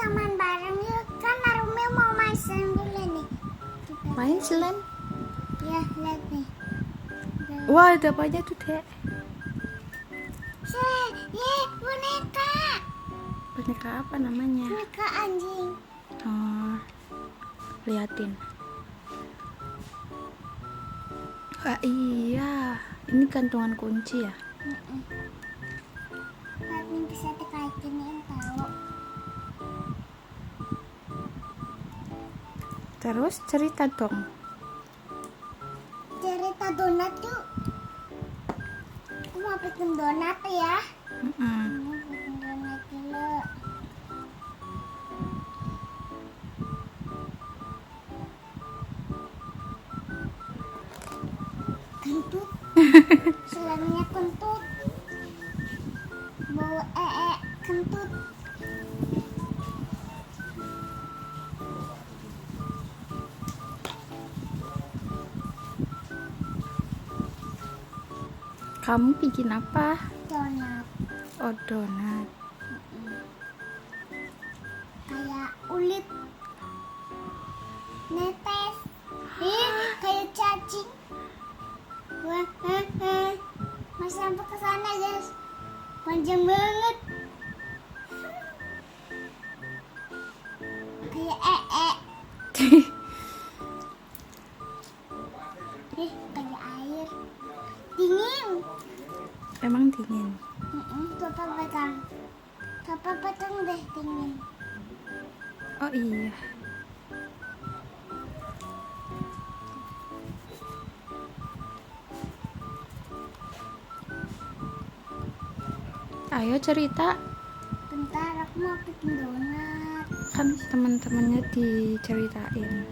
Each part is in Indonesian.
kita main bareng yuk. Kan Arumi mau main slime dulu nih. Main slime? Ya, lihat nih. Wah, ada banyak tuh, Dek. Boneka. Boneka apa namanya? Boneka anjing. Oh, liatin. Wah, iya. Ini kantongan kunci ya? Lihat nih, bisa dikaitin yang tahu. Terus cerita dong. Cerita donat yuk. Aku mau bikin donat ya. Mau bikin donat dulu. Kentut. Selamnya kentut. Bau kentut. Kamu bikin apa? Donat. Oh, donat. Kayak ulit. Netes. Kayak cacing. Wah, Mas sampai ke sana, guys. Panjang banget. Kayak kayak air. Dingin. Emang dingin? Papa pegang. Papa pegang deh dingin. Oh iya. Ayo cerita. Bentar, aku mau bikin donat. Kan teman-temannya diceritain.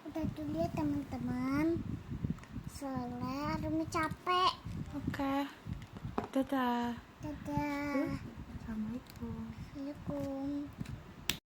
Udah dulu ya teman-teman. Soalnya Rumi capek. Oke. Dadah. Dadah. Assalamualaikum. Assalamualaikum.